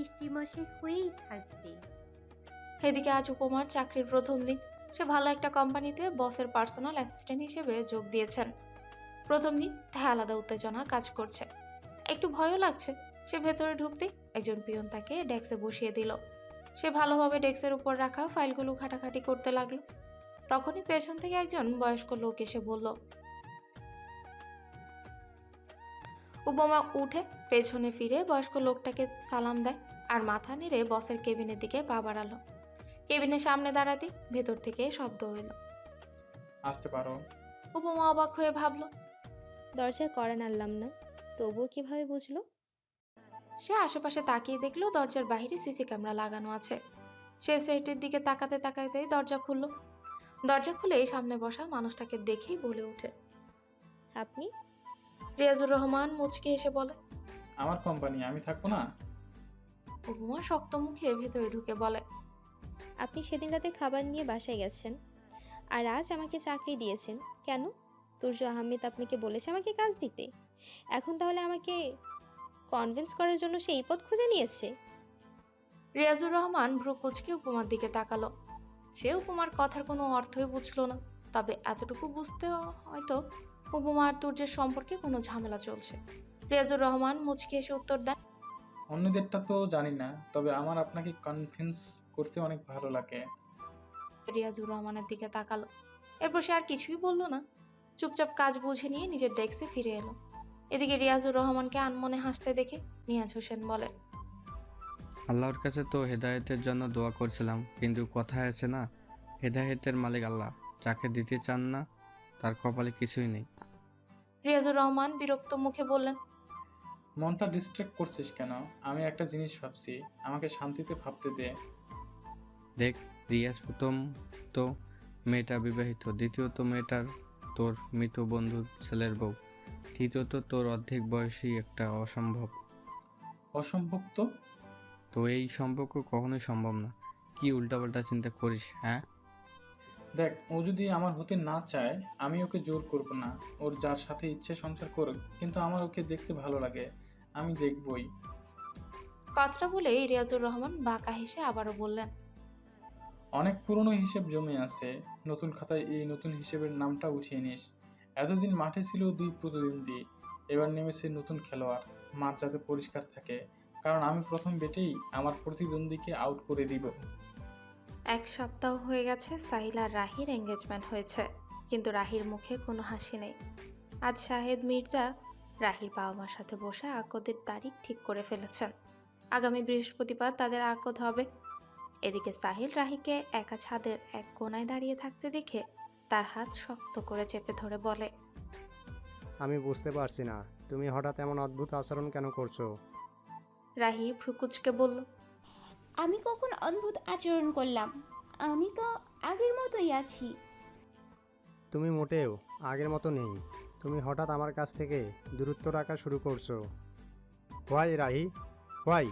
মিষ্টিমশাই হয়েই থাকবে। এদিকে আজ উপমার চাকরির প্রথম দিন। সে ভালো একটা কোম্পানিতে বসের পার্সোনাল অ্যাসিস্ট্যান্ট হিসেবে যোগ দিয়েছেন। প্রথম দিন তাই আলাদা উত্তেজনা কাজ করছে, একটু ভয়ও লাগছে। সে ভেতরে ঢুকতেই একজন পিয়ন তাকে ডেস্কে বসিয়ে দিল। সে ভালোভাবে ডেস্কের উপর রাখা ফাইলগুলো ঘাটাঘাটি করতে লাগলো। তখনই পেছন থেকে একজন বয়স্ক লোক এসে বলল। উপমা উঠে পেছনে ফিরে বয়স্ক লোকটাকে সালাম দেয় আর মাথা নেড়ে বসের কেবিনের দিকে পা বাড়ালো। কেবিনের সামনে দাঁড়াতেই ভেতর থেকে শব্দ হইল। আসতে পারো। উপমা অবাক হয়ে ভাবলো। দরজায় কড়া নাড়লাম না, তবুও কিভাবে বুঝলো? সে আশেপাশে তাকিয়ে দেখলো দরজার বাইরে সিসি ক্যামেরা লাগানো আছে। সে সেটের দিকে তাকাতে তাকাতেই দরজা খুলল। দরজা খুলে সামনে বসা মানুষটাকে দেখেই বলে ওঠে। আপনি? রিয়াজুর রহমান মুচকে এসে বলে। আমার কোম্পানি, আমি থাকবো না? উপমা শক্ত মুখে ভেতরে ঢুকে বলে। আপনি সেদিন রাতে খাবার নিয়ে বাসায় গেছেন, আর আজ আমাকে চাকরি দিয়েছেন কেন? তুর্য আহমেদ আপনাকে বলেছে আমাকে কাজ দিতে, এখন তাহলে আমাকে কনভিন্স করার জন্য সে এই পথ খুঁজে নিয়েছে? রিয়াজুর রহমান ভ্রু কুঁচকে উপমার দিকে তাকালো। সে উপমার কথার কোনো অর্থই বুঝলো না, তবে এতটুকু বুঝতে হয়তো উপমা আর তুর্যের সম্পর্কে কোনো ঝামেলা চলছে। রিয়াজুর রহমান মুচকে এসে উত্তর দেন। অন্যদেরটা তো জানি না, তবে আমার আপনাকে কনভিন্স করতে অনেক ভালো লাগে। রিয়াজুর রহমানের দিকে তাকালো। এরপর সে আর কিছুই বলল না, চুপচাপ কাজ বুঝে নিয়ে নিজের ডেস্কে ফিরে এলো। এদিকে রিয়াজুর রহমানকে আনমনে হাসতে দেখে নিয়াজ হোসেন বলে। আল্লাহর কাছে তো হেদায়েতের জন্য দোয়া করছিলাম, কিন্তু কথায় আছে না, হেদায়েতের মালিক আল্লাহ, যাকে দিতে চান না তার কপালে কিছুই নেই। রিয়াজুর রহমান বিরক্ত মুখে বললেন। মনটা ডিস্ট্র্যাক্ট করছিস কেন? আমি একটা জিনিস ভাবছি, আমাকে শান্তিতে ভাবতে দে। দেখ রিয়াজ, প্রথম তো মেয়েটা বিবাহিত, দ্বিতীয়ত মেয়েটার তোর মৃত বন্ধুর ছেলের বউ, তৃতীয়ত তোর অর্ধেক বয়সী একটা অসম্ভব। অসম্ভব তো? তো এই সম্পর্ক কখনোই সম্ভব না। কি উল্টাপাল্টা চিন্তা করিস? হ্যাঁ দেখ, ও যদি আমার হতে না চায়, আমি ওকে জোর করব না। ওর যার সাথে ইচ্ছে সংসার করুক, কিন্তু আমার ওকে দেখতে ভালো লাগে, আমি দেখবই। কথাটা বলেই রিয়াজুর রহমান বাঁকা হেসে আবারও বললেন। অনেক পুরনো হিসেব জমে আছে, নতুন খাতায় এই নতুন হিসেবের নামটা উঠিয়ে নিস। এতদিন মাঠে ছিল দুই প্রতিদ্বন্দ্বী, এবার নেমেছে নতুন খেলোয়াড়। মাঠ যাতে পরিষ্কার থাকে, কারণ আমি প্রথম ব্যাটেই আমার প্রতিদ্বন্দ্বীকে আউট করে দিব। এক সপ্তাহ হয়ে গেছে সাহিল আর রাহির এঙ্গেজমেন্ট হয়েছে, কিন্তু রাহির মুখে কোনো হাসি নেই। আজ শাহেদ মির্জা রাহির বাবা মার সাথে বসে আকদের তারিখ ঠিক করে ফেলেছেন। আগামী বৃহস্পতিবার তাদের আকদ হবে। এদিকে সাহিল রাহিকে একা ছাদের এক কোনায় দাঁড়িয়ে থাকতে দেখে তার হাত শক্ত করে চেপে ধরে বলে। আমি বুঝতে পারছি না, তুমি হঠাৎ এমন অদ্ভুত আচরণ কেন করছো? রাহি ভ্রুকুচকে বলল। আমি কখন অদ্ভুত আচরণ করলাম? আমি তো আগের মতোই আছি। তুমি মোটেও আগের মতো নেই। তুমি হঠাৎ আমার কাছ থেকে দূরত্ব রাখা শুরু করছো। Why Rahi, why?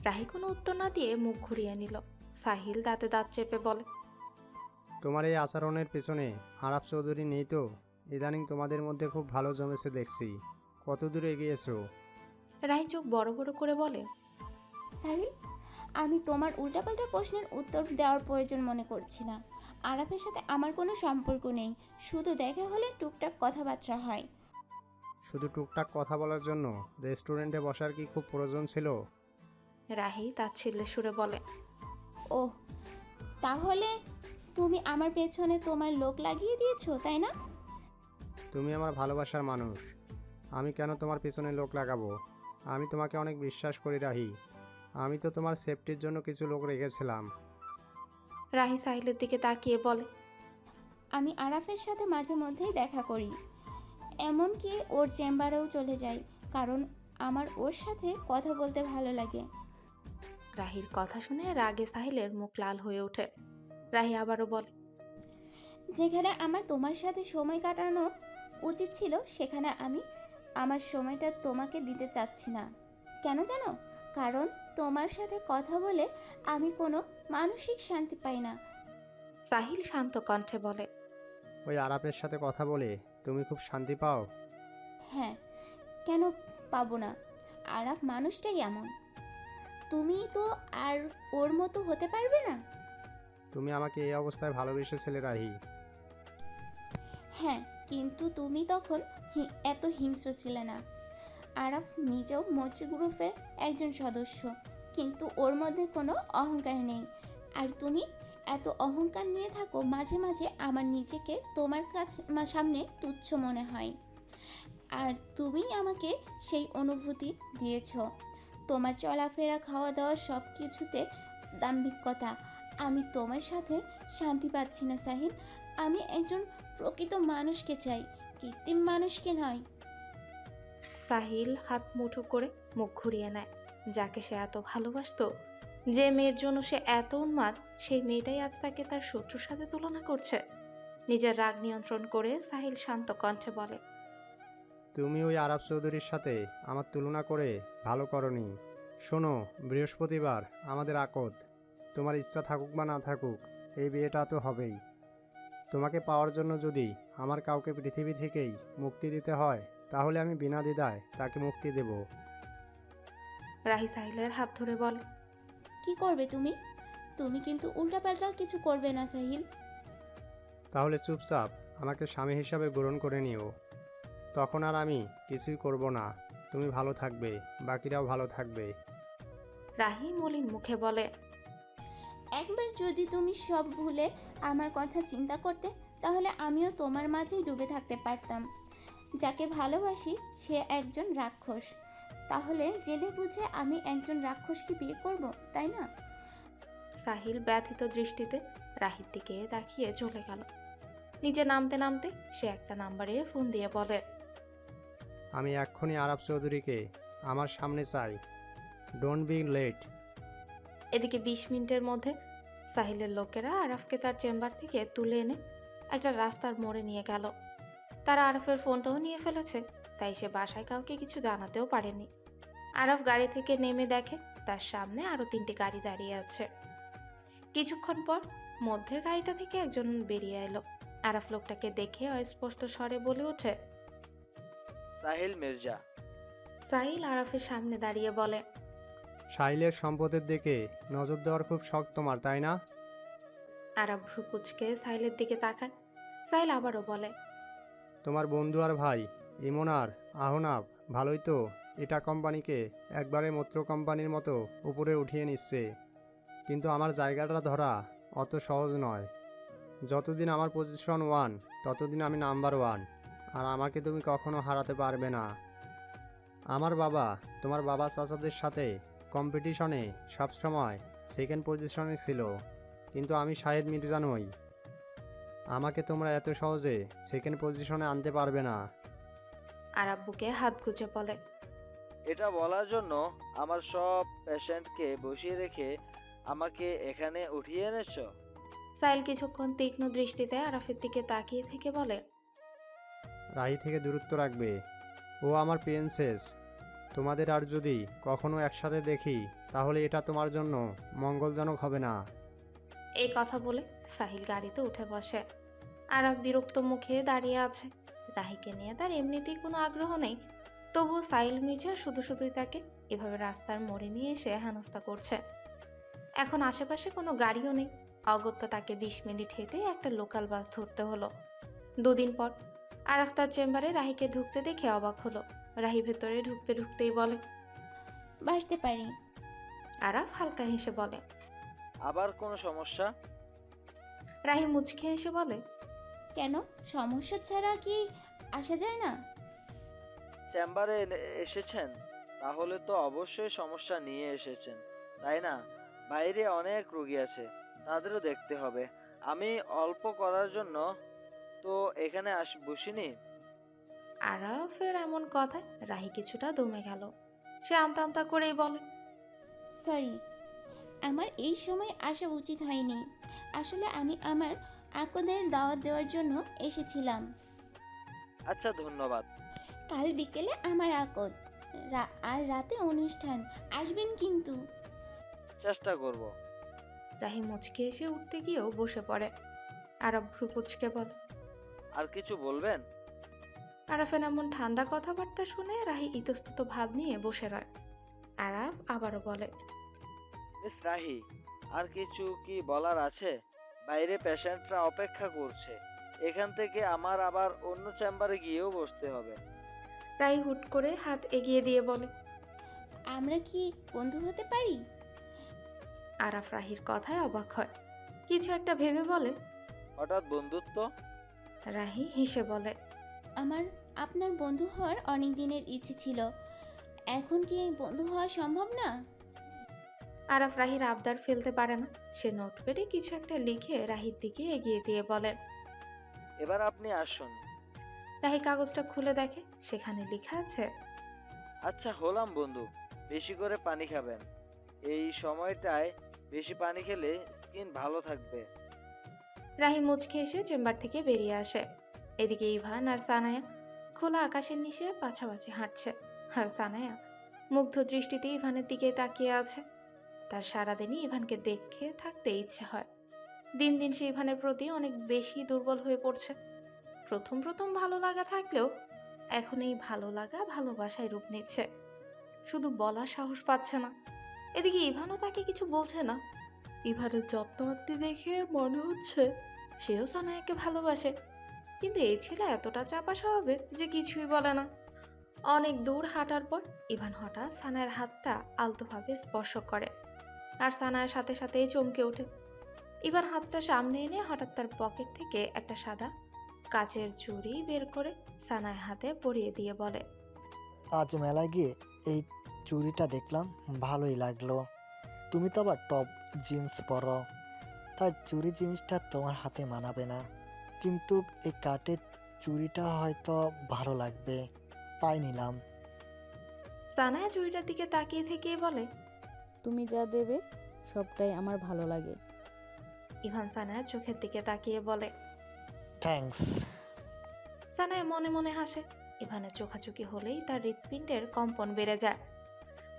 রাহি কোনো উত্তর না দিয়ে মুখ ঘুরিয়ে নিল। সাহিল দাঁতে দাঁত চেপে বলে। তোমার এই আচরণের পেছনে আরাফ চৌধুরী নেই তো? ইদানিং তোমাদের মধ্যে খুব ভালো জমেছে দেখছি। কত দূরে এগিয়েছো? রাহি চোখ বড় বড় করে বলে। সাহিল, আমি তোমার উল্টাপাল্টা প্রশ্নের উত্তর দেওয়ার প্রয়োজন মনে করছি না। আরাফের সাথে আমার কোনো সম্পর্ক নেই, শুধু দেখা হলে টুকটাক কথাবার্তা হয়। শুধু টুকটাক কথা বলার জন্য রেস্টুরেন্টে বসার কি খুব প্রয়োজন ছিল? রাহি তাচ্ছিল্যে সুরে বলে। ওহ, তাহলে তুমি আমার পেছনে তোমার লোক লাগিয়ে দিয়েছো, তাই না? তুমি আমার ভালোবাসার মানুষ, আমি কেন তোমার পেছনে লোক লাগাবো? আমি তোমাকে অনেক বিশ্বাস করি রাহি। আমি তো তোমার সেফটির জন্য কিছু লোক রেখেছিলাম। রাহি সাহিলের দিকে তাকিয়ে বলে। আমি আরাফের সাথে মাঝে মধ্যেই দেখা করি, এমনকি ওর চেম্বারেও চলে যাই, কারণ আমার ওর সাথে কথা বলতে ভালো লাগে। রাহির কথা শুনে রাগে সাহিলের মুখ লাল হয়ে ওঠে। রাহি আবারও বলে। যেখানে আমার তোমার সাথে সময় কাটানো উচিত ছিল, সেখানে আমি আমার সময়টা তোমাকে দিতে চাচ্ছি না। কেন জানো? কারণ তোমার সাথে কথা বলে আমি কোনো মানসিক শান্তি পাই না। সাহিল শান্ত কণ্ঠে বলে। ওই আরাফের সাথে কথা বলে তুমি খুব শান্তি পাও? হ্যাঁ, কেন পাবো না? আরাফ মানুষটাই এমন। তুমি তো আর ওর মতো হতে পারবে না। তুমি আমাকে এই অবস্থায় ভালোবেসেছিলে রাহি। হ্যাঁ, কিন্তু তুমি তখন এত হিংস্র ছিলে না। আরাফ নিজেও মচি গ্রুপের একজন সদস্য, কিন্তু ওর মধ্যে কোনো অহংকার নেই। আর তুমি এত অহংকার নিয়ে থাকো, মাঝে মাঝে আমার নিজেকে তোমার সামনে তুচ্ছ মনে হয়। আর তুমি আমাকে সেই অনুভূতি দিয়েছ। তোমার চলাফেরা, খাওয়া দাওয়া সব কিছুতে দাম্ভিকতা। আমি তোমার সাথে শান্তি পাচ্ছি না সাহিল। আমি একজন প্রকৃত মানুষকে চাই, কৃত্রিম মানুষকে নয়। সাহিল হাত মুঠো করে মুখ ঘুরিয়ে নেয়। যাকে সে এত ভালোবাসতো, যে মেয়ের জন্য সে এত উন্মাদ, সেই মেয়েটাই আজ তাকে তার শত্রুর সাথে তুলনা করছে। নিজের রাগ নিয়ন্ত্রণ করে সাহিল শান্ত কণ্ঠে বলে, তুমি ওই আরাফ চৌধুরীর সাথে আমার তুলনা করে ভালো করনি। শোনো, বৃহস্পতিবার আমাদের আকদ। তোমার ইচ্ছা থাকুক বা না থাকুক, এই বিয়েটা তো হবেই। তোমাকে পাওয়ার জন্য যদি আমার কাউকে পৃথিবী থেকেই মুক্তি দিতে হয়, তাহলে আমি বিনা দ্বিধায় তাকে মুক্তি দেব। রাহি সাহিলের হাত ধরে বলে, কি করবে তুমি? তুমি কিন্তু উল্টাপাল্টা কিছু করবে না সাহিল। তাহলে চুপচাপ আমাকে স্বামী হিসাবে গ্রহণ করে নিও। তখন আর আমি কিছুই করব না। তুমি ভালো থাকবে, বাকিরাও ভালো থাকবে। রাহি মলিন মুখে বলে, একবার যদি তুমি সব ভুলে আমার কথা চিন্তা করতে, তাহলে আমিও তোমার মাঝেই ডুবে থাকতে পারতাম। যাকে ভালোবাসি সে একজন রাক্ষস, তাহলে জেনে বুঝে আমি একজন রাক্ষসকে বিয়ে করব, তাই না? সাহিল ব্যথিত দৃষ্টিতে রাহির দিকে তাকিয়ে চলে গেল। নিচে নামতে নামতে সে একটা নাম্বারে ফোন দিয়ে বলে, আমি এক্ষুনি আরাফ চৌধুরীকে আমার সামনে চাই। Don't be late. এদিকে 20 মিনিটের মধ্যে সাহিলের লোকেরা আরাফকে তার চেম্বার থেকে তুলে এনে একটা রাস্তার মোড়ে নিয়ে গেল। তারা আরাফের ফোনটাও নিয়ে ফেলেছে, তাই সে বাসায় কাউকে কিছু জানাতেও পারেনি। আরাফ গাড়ি থেকে নেমে দেখে তার সামনে আরো 3টি গাড়ি দাঁড়িয়ে আছে। কিছুক্ষণ পর মধ্যের গাড়িটা থেকে একজন বেরিয়ে এলো। আরাফ লোকটাকে দেখে অস্পষ্ট স্বরে বলে ওঠে, সাহিল মির্জা। সাহিল আরাফের সামনে দাঁড়িয়ে বলে, সাহিলের সম্পদের দিকে নজর দেওয়ার খুব শখ তোমার, তাই না? আরাফ ভ্রু কুঁচকে সাহিলের দিকে তাকায়। সাহিল আবারও বলে, তোমার বন্ধু আর ভাই ইমন আর আহনাব ভালোই তো এটা কোম্পানিকে একবারে মত্র কোম্পানির মতো উপরে উঠিয়ে নিচ্ছে। কিন্তু আমার জায়গাটা ধরা অত সহজ নয়। যতদিন আমার পজিশন 1, ততদিন আমি নাম্বার 1। আর আমাকে তুমি কখনো হারাতে পারবে না। আমার বাবা তোমার বাবা চাচাদের সাথে কম্পিটিশনে সবসময় সেকেন্ড পজিশনে ছিল, কিন্তু আমি শাহেদ মির্জা নই। আমাকে তোমরা এত সহজে সেকেন্ড পজিশনে আনতে পারবে না। আরাফ বুকে হাত গুজে বলে, এটা বলার জন্য আমার সব পেশেন্টকে বসিয়ে রেখে আমাকে এখানে উঠিয়ে এনেছো? সাহিল কিছুক্ষণ তীক্ষ্ণ দৃষ্টিতে আরাফের দিকে তাকিয়ে থেকে বলে, রাহি থেকে দূরত্ব রাখবে। ও আমার প্রিন্সেস। তোমাদের আর যদি কখনো একসাথে দেখি, তাহলে এটা তোমার জন্য মঙ্গলজনক হবে না। এই কথা বলে সাহিল গাড়িতে উঠে বসে। আরাফ বিরক্ত মুখে দাঁড়িয়ে আছে। রাহিকে নিয়ে তার এমনিতেই কোনো আগ্রহ নেই, তবুও সাহিল মির্জা শুধু শুধুই তাকে এভাবে রাস্তার মোড়ে নিয়ে এসে হেনস্থা করছে। এখন আশেপাশে কোনো গাড়িও নেই। অগত্যা তাকে 20 মিনিট হেঁটে একটা লোকাল বাস ধরতে হলো। 2 দিন পর আরাফ তার চেম্বারে রাহিকে ঢুকতে দেখে অবাক হলো। রাহি ভেতরে ঢুকতে ঢুকতেই বলে, বাসতে পারি। আরাফ হালকা হেসে বলে, আবার কোনো সমস্যা? রাহি মুচকে হেসে বলে, কেন, সমস্যা ছাড়া কি আসা যায় না? চেম্বারে এসেছেন, তাহলে তো অবশ্যই সমস্যা নিয়ে এসেছেন, তাই না? বাইরে অনেক রোগী আছে, তাদেরও দেখতে হবে। আমি অল্প করার জন্য তো এখানে বসিনি। আরাফের এমন কথায় রাহি কিছুটা দমে গেল। সে আমতা আমতা করেই বলে, সরি, আমার এই সময় আসা উচিত হয়নি। আসলে আমি আমার আকদের দাওয়াত দেওয়ার জন্য এসেছিলাম। আচ্ছা, ধন্যবাদ। কাল বিকেলে আমার আকদ, আর রাতে অনুষ্ঠান। আসবেন কিন্তু। চেষ্টা করব। রাহি মুচকে এসে উঠতে গিয়েও বসে পড়ে। আরাফ ভ্রু কুচকে বলে, আর কিছু বলবেন? আরাফের এমন ঠান্ডা কথাবার্তা শুনে রাহি ইতস্তত ভাব নিয়ে বসে রয়। আরাফ আবারও বলে, মিস রাহি, আর কিছু কি বলার আছে? বাইরে পেশেন্টরা অপেক্ষা করছে। এখান থেকে আমার আবার অন্য চেম্বারে গিয়েও বসতে হবে। রাহি হুট করে হাত এগিয়ে দিয়ে বলে। আমরা কি বন্ধু হতে পারি? আরাফ রাহির কথায় অবাক হয়, কিছু একটা ভেবে বলে। হঠাৎ বন্ধুত্ব? রাহি হেসে বলে, আমার আপনার বন্ধু হওয়ার অনেক দিনের ইচ্ছে ছিল। এখন কি বন্ধু হওয়া সম্ভব না? আরাফ রাহির আবদার ফেলতে পারে না। সে নোটপ্যাডে কিছু একটা লিখে রাহির দিকে এগিয়ে দিয়ে বলে। এবার আপনি আসুন। রাহি কাগজটা খুলে দেখে, সেখানে লেখা আছে, আচ্ছা হলাম বন্ধু, বেশি করে পানি খাবেন। এই সময়টায় বেশি পানি খেলে স্কিন ভালো থাকবে। রাহি মুচকে এসে চেম্বার থেকে বেরিয়ে আসে। এদিকে ইভান আর সানায়া খোলা আকাশের নিচে পাছাপাছি হাঁটছে, আর সানায়া মুগ্ধ দৃষ্টিতে ইভানের দিকে তাকিয়ে আছে। তার সারাদিনই ইভানকে দেখে থাকতে ইচ্ছে হয়। দিন দিন সে ইভানের প্রতি অনেক বেশি দুর্বল হয়ে পড়ছে। প্রথম প্রথম ভালো লাগা থাকলেও এখন এই ভালো লাগা ভালোবাসায় রূপ নিচ্ছে। শুধু বলার সাহস পাচ্ছে না। এদিকে ইভানও তাকে কিছু বলছে না। ইভানের যত্ন আত্মি দেখে মনে হচ্ছে সেও সানায়াকে ভালোবাসে, কিন্তু এই ছেলে এতটা চাপা স্বভাবের যে কিছুই বলে না। অনেক দূর হাঁটার পর ইভান হঠাৎ সানায়ার হাতটা আলতোভাবে স্পর্শ করে, আর সানায়ার সাথে সাথেই চমকে ওঠে। ইভান হাতটা সামনে এনে হঠাৎ তার পকেট থেকে একটা সাদা কাচের চুড়ি বের করে সানায়ার হাতে পরিয়ে দিয়ে বলে, আজ মেলায় গিয়ে এই চুড়িটা দেখলাম, ভালোই লাগলো। তুমি তো আবার টপ জিন্স পরো, তাই চুড়ি জিনিসটা তোমার হাতে মানাবে না, কিন্তু এই কাঠের চুড়িটা হয়তো ভালো লাগবে, তাই নিলাম। সানায়া চুড়িটার দিকে তাকিয়ে থেকে বলে, তুমি যা দেবে সবটাই আমার ভালো লাগে। ইভান সানায়ার চোখের দিকে তাকিয়ে বলে, থ্যাঙ্কস। সানায়া মনে মনে হাসে। ইভানের চোখাচোখি হলেই তার হৃৎপিণ্ডের কম্পন বেড়ে যায়।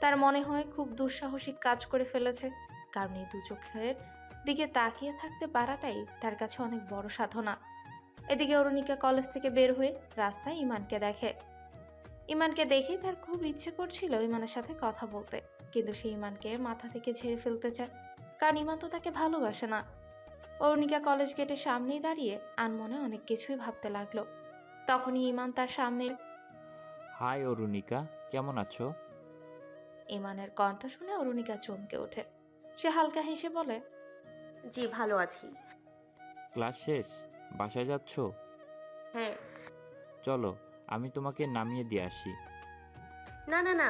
তার মনে হয় খুব দুঃসাহসিক কাজ করে ফেলেছে, কারণ এই দু চোখের দিকে তাকিয়ে থাকতে পারাটাই তার কাছে অনেক বড় সাধনা। এদিকে অরুণিকা কলেজ থেকে বের হয়ে রাস্তায় ইমানকে দেখে। ইমানকে দেখেই তার খুব ইচ্ছে করছিল ইমানের সাথে কথা বলতে, কিন্তু সে ইমানকে মাথা থেকে ঝেড়ে ফেলতে চায়, কারণ ইমান তো তাকে ভালোবাসে না। অরুণিকা কলেজ গেটের সামনেই দাঁড়িয়ে আনমনে অনেক কিছুই ভাবতে লাগলো। তখনই ইমান তার সামনে। হাই অরুণিকা, কেমন আছো? ইমানের কণ্ঠ শুনে অরুণিকা চমকে ওঠে। সে হালকা হেসে বলে, জি ভালো আছি। ক্লাস শেষ, বাসায় যাচ্ছ? হ্যাঁ। চলো আমি তোমাকে নামিয়ে দিয়ে আসি। না না না,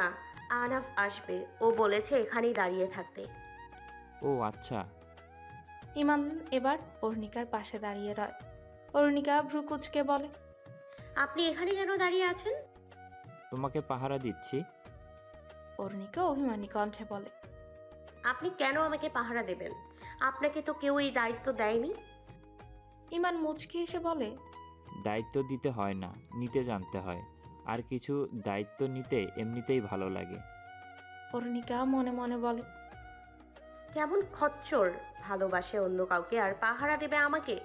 আহনাফ আসবে, ও বলেছে এখানেই দাঁড়িয়ে থাকতে। ও আচ্ছা। ইমান এবার অরুণিকার পাশে দাঁড়িয়ে রয়। অরুণিকা ভ্রু কুঁচকে বলে, আপনি এখানে কেন দাঁড়িয়ে আছেন? তোমাকে পাহারা দিচ্ছি। অরুণিকা অভিমানী কণ্ঠে বলে, আপনি কেন আমাকে পাহারা দেবেন? আপনাকে তো কেউ এই দায়িত্ব দেয়নি। ইমান মুচকি এসে বলে, দায়িত্ব দিতে হয় না, নিতে জানতে হয়। আর কিছু দায়িত্ব নিতে এমনিতেই ভালো লাগে। অরুণিকা মনে মনে বলে, কেমন খচ্চর, ভালোবাসে অন্য কাউকে আর পাহারা দেবে আমাকে?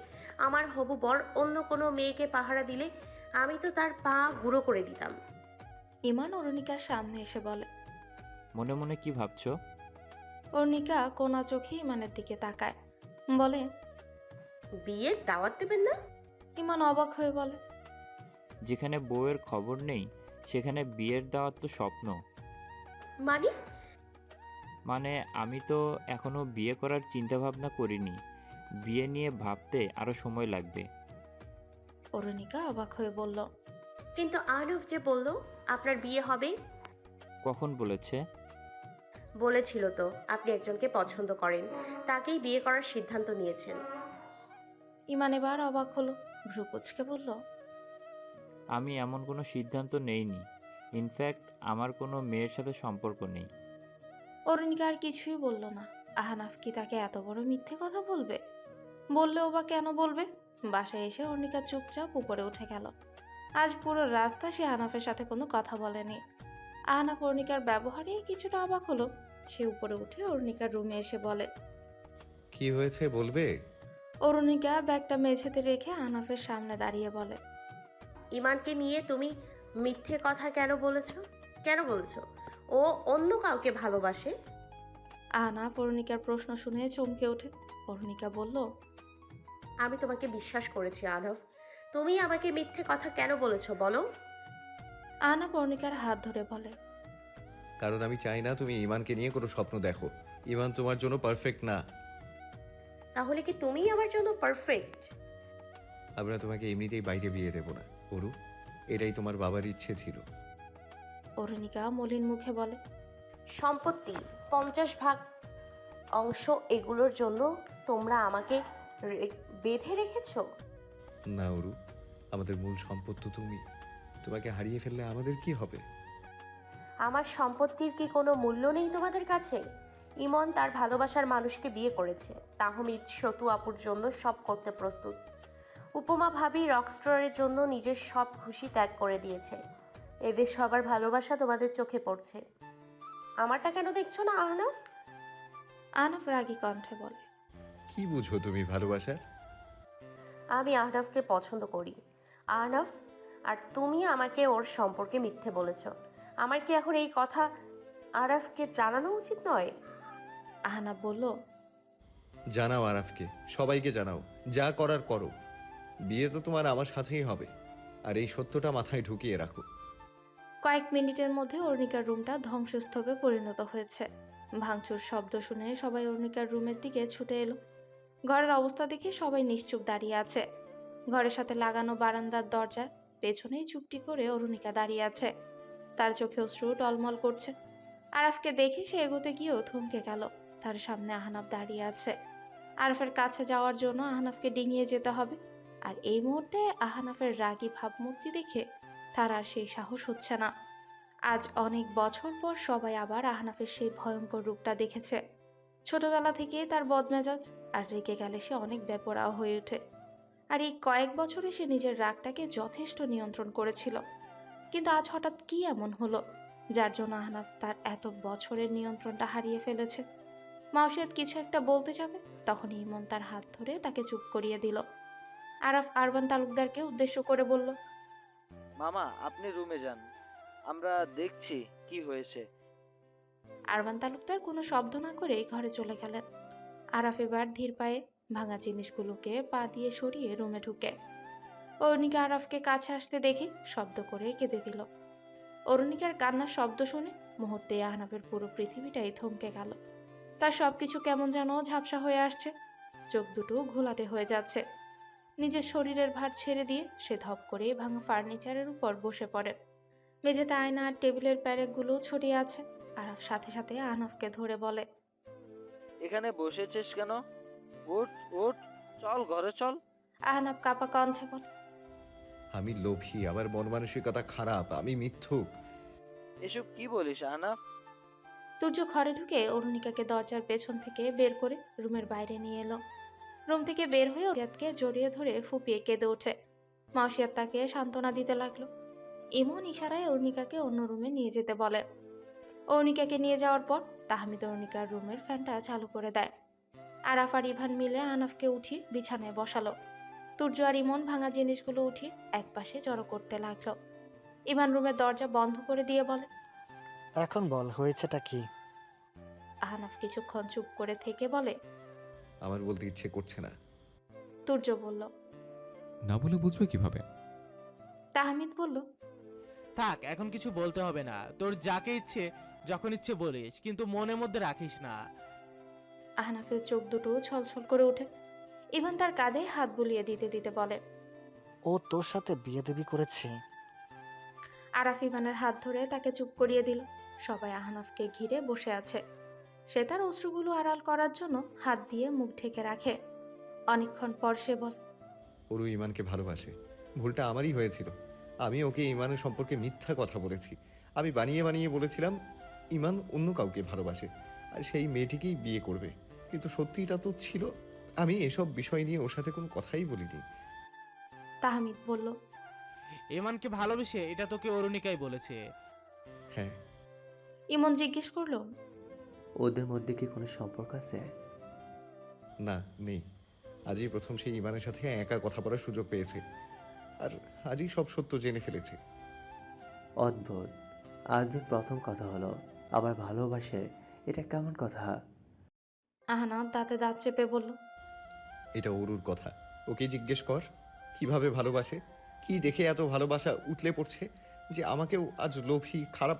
আমার হবু বর অন্য কোনো মেয়েকে পাহারা দিলে আমি তো তার পা গুঁড়ো করে দিতাম। ইমান অরুণিকার সামনে এসে বলে। মনে মনে কি ভাবছো? অরুণিকা কোনা চোখে ইমানের দিকে তাকায়, বলে, বিয়ের দাওয়াত দেবেন না? ইমান অবাক হয়ে বলে, যেখানে বউয়ের খবর নেই সেখানে বিয়ের দাওয়াত তো স্বপ্ন। মানে? মানে আমি তো এখনো বিয়ে করার চিন্তা ভাবনা করিনি। বিয়ে নিয়ে ভাবতে আরো সময় লাগবে। অরুণিকা অবাক হয়ে বলল, কিন্তু আহনাফ যে বলল আপনার বিয়ে হবে। কখন বলেছে? বলেছিল তো আপনি একজনকে পছন্দ করেন, তাকেই বিয়ে করার সিদ্ধান্ত নিয়েছেন। ইমান এবার অবাক হলো, ভ্রু কুঁচকে বলল, আমি এমন কোনো সিদ্ধান্ত নেইনি। ইনফ্যাক্ট আমার কোনো মেয়ের সাথে সম্পর্ক নেই। অরুণিকা আর কিছুই বলল না। আহনাফ কি তাকে এত বড় মিথ্যে কথা বলবে? বললেও বা কেন বলবে? বাসায় এসে অরুণিকা চুপচাপ উপরে উঠে গেল। আজ পুরো রাস্তা সে আহনাফের সাথে কোনো কথা বলেনি। আহনাফ অরুণিকার ব্যবহারে কিছুটা অবাক হলো। সে উপরে উঠে অরুণিকার রুমে এসে বলে, কি হয়েছে বলবে? অরুণিকা ব্যাগটা মেঝেতে রেখে আহনাফের সামনে দাঁড়িয়ে বলে, ইমানকে নিয়ে তুমি মিথ্যে কথা কেন বলেছো? কেন বলছো ও অন্য কাউকে ভালোবাসে? আহনাফ অরুণিকার প্রশ্ন শুনে চমকে ওঠে। অরুণিকা বলল, আমি তোমাকে বিশ্বাস করেছি আনব। তুমি আমাকে মিথ্যে কথা কেন বলেছো বলো? আহনাফ অরুণিকার হাত ধরে বলে, কারণ আমি চাই না তুমি ইমানকে নিয়ে কোনো স্বপ্ন দেখো। ইমান তোমার জন্য পারফেক্ট না। তাহলে কি তুমি আমার জন্য পারফেক্ট? আমরা তোমাকে এমনিতেই বাইরে বিয়ে দেবো না অরু, এটাই তোমার বাবার ইচ্ছে ছিল। অরুণিকা মলিন মুখে বলে, সম্পত্তি 50 ভাগ অংশ এগুলোর জন্য তোমরা আমাকে বেঁধে রেখেছো? না অরু, আমাদের মূল সম্পদ তো তুমি। তোমাকে হারিয়ে ফেললে আমাদের কি হবে? আমার সম্পত্তির কি কোনো মূল্য নেই তোমাদের কাছে? ইমন তার ভালোবাসার মানুষকে বিয়ে করেছে। তাহমিদ সতু আপুর জন্য সব করতে প্রস্তুত। উপমা ভাবি রকস্টারের জন্য নিজের সব খুশি ত্যাগ করে দিয়েছে। এদের সবার ভালোবাসা তোমাদের চোখে পড়ছে, আমারটা কেন দেখছো না আহনাফ? আহনাফ রাগী কণ্ঠে বলে, কি বুঝো তুমি ভালোবাসার? আমি আহনাফকে পছন্দ করি আহনাফ, আর তুমি আমাকে ওর সম্পর্কে মিথ্যে বলেছ। আমার কি এখন এই কথা আরাফকে জানানো উচিত নয়? আহনাফ বলল, জানাও আরাফকে, সবাইকে জানাও, যা করার করো। বিয়ে তো তোমার আমার সাথেই হবে, আর এই সত্যটা মাথায় ঢুকিয়ে রাখো। কয়েক মিনিটের মধ্যে অরুণিকার রুমটা ধ্বংসস্তূপে পরিণত হয়েছে। ভাঙচুর শব্দ শুনে সবাই অরুণিকার রুমের দিকে ছুটে এলো। ঘরের অবস্থা দেখে সবাই নিশ্চুপ দাঁড়িয়ে আছে। ঘরের সাথে লাগানো বারান্দার দরজার পেছনেই চুপটি করে অরুণিকা দাঁড়িয়ে আছে। তার চোখে অশ্রু টলমল করছে। আরাফকে দেখে সে এগোতে গিয়েও থমকে গেল। তার সামনে আহনাফ দাঁড়িয়ে আছে। আরাফের কাছে যাওয়ার জন্য আহনাফকে ডিঙিয়ে যেতে হবে, আর এই মুহূর্তে আহনাফের রাগী ভাবমূর্তি দেখে তার আর সেই সাহস হচ্ছে না। আজ অনেক বছর পর সবাই আবার আহনাফের সেই ভয়ঙ্কর রূপটা দেখেছে। ছোটবেলা থেকেই তার বদমেজাজ, আর রেগে গেলে সে অনেক বেপরোয়া হয়ে ওঠে। আর এই কয়েক বছরে সে নিজের রাগটাকে যথেষ্ট নিয়ন্ত্রণ করেছিল, কিন্তু আজ হঠাৎ কি এমন হলো যার জন্য আহনাফ তার এত বছরের নিয়ন্ত্রণটা হারিয়ে ফেলেছে। মাউসিয়াত কিছু একটা বলতে যাবে, তখন ইমন তার হাত ধরে তাকে চুপ করিয়ে দিল। আরাফ আরবান তালুকদারকে উদ্দেশ্য করে বলল, মামা আপনি রুমে যান, আমরা দেখছি কি হয়েছে। আরবান তালুকদার কোনো শব্দ না করে ঘরে চলে গেলেন। আরাফ এবার ধীর পায়ে ভাঙা জিনিসগুলোকে পা দিয়ে সরিয়ে রুমে ঢুকে অরুণিকা আরাফকে কাছে আসতে দেখে শব্দ করে কেঁদে দিল। অরুণিকার কান্নার শব্দ শুনে মুহূর্তে আহনাফের পুরো পৃথিবীটাই থমকে গেল। তার সবকিছু কেমন যেন ঝাপসা হয়ে আসছে, চোখ দুটো ঘোলাটে হয়ে যাচ্ছে। নিজের শরীরের ভার ছেড়ে দিয়ে সে ধপ করে ভাঙা ফার্নিচারের উপর বসে পড়ে। মেঝেতে আয়না আর টেবিলের প্যারেকগুলো ছড়িয়ে আছে। আরাফ সাথে সাথে আহনাফকে ধরে বলে, এখানে বসেছিস কেন? উঠ উঠ, চল ঘরে চল। আহনাফ কাপা কণ্ঠে বলে, আমি লোভী, আমার মন মানসিকতা খারাপ, আমি মিথ্যুক। এসব কি বলিস আহনাফ? তুর্য ঘরে ঢুকে অরুণিকাকে দরজার পেছন থেকে বের করে রুমের বাইরে নিয়ে এলো। রুম থেকে বের হয়ে মাউসিয়াতকে জড়িয়ে ধরে ফুপিয়ে কেঁদে ওঠে। মাউসিয়াত তাকে সান্ত্বনা দিতে লাগলো। ইমন ইশারায় অরুণিকাকে অন্য রুমে নিয়ে যেতে বলে। অরুণিকাকে নিয়ে যাওয়ার পর তাহমিদ অরুণিকার রুমের ফ্যানটা চালু করে দেয়। আরাফ আর ইভান মিলে আহনাফকে উঠিয়ে বিছানায় বসালো। তুর্য আর ইমন ভাঙা জিনিসগুলো উঠিয়ে একপাশে জড়ো করতে লাগলো। ইভান রুমের দরজা বন্ধ করে দিয়ে বলে, এখন বল, হয়েছেটা কি? আহনাফ কিছুক্ষণ চুপ করে থেকে বলে, আমার বলতে ইচ্ছে করছে না। তুর্য বলল, না বলে বুঝবে কিভাবে? তাহমিদ বলল, থাক, এখন কিছু বলতে হবে না। তোর যাকে ইচ্ছে যখন ইচ্ছে বলিস, কিন্তু মনের মধ্যে রাখিস না। আহনাফের চোখ দুটো ছলছল করে ওঠে। ইভান তার কাঁধে হাত বুলিয়ে দিতে দিতে বলে, ও তোর সাথে বিয়ে দেবি করেছে? আরাফ ইভানের হাত ধরে তাকে চুপ করিয়ে দিল। সবাই আহনাফকে ঘিরে বসে আছে। সে তার অশ্রুগুলো আড়াল করার জন্য হাত দিয়ে মুখ ঢেকে রাখে। অনেকক্ষণ পর সে বল, অরু ইমানকে ভালোবাসে, ভুলটা আমারই হয়েছিল। আমি ওকে ইমানের সম্পর্কে মিথ্যা কথা বলেছি। আমি বানিয়ে বানিয়ে বলেছিলাম ইমান অন্য কাউকে ভালোবাসে আর সেই মেয়েটিকেই বিয়ে করবে, কিন্তু সত্যিটা তো ছিল আমি এসব বিষয় নিয়ে ওর সাথে কোনো কথাই বলিনি। তাহমিদ বলল, ইমানকে ভালোবেসে এটা তোকে অরুণিকাই বলেছে? হ্যাঁ। ইমন জিজ্ঞেস করলো, ওদের মধ্যে কি কোনো সম্পর্ক আছে? না, নেই। আজই প্রথম সেই ইমানের সাথে একা কথা বলার সুযোগ পেয়েছে, আর আজই সব সত্য জেনে ফেলেছে। অদ্ভুত, আজ প্রথম কথা হলো, আবার ভালোবাসে, এটা কেমন কথা? আহনাব দাঁতে দাঁত চেপে বলল, এটা অরুর কথা, ওকে জিজ্ঞেস কর কিভাবে ভালোবাসে, কি দেখে এত ভালোবাসা উতলে পড়ছে যে আমাকেও আজ লোভী খারাপ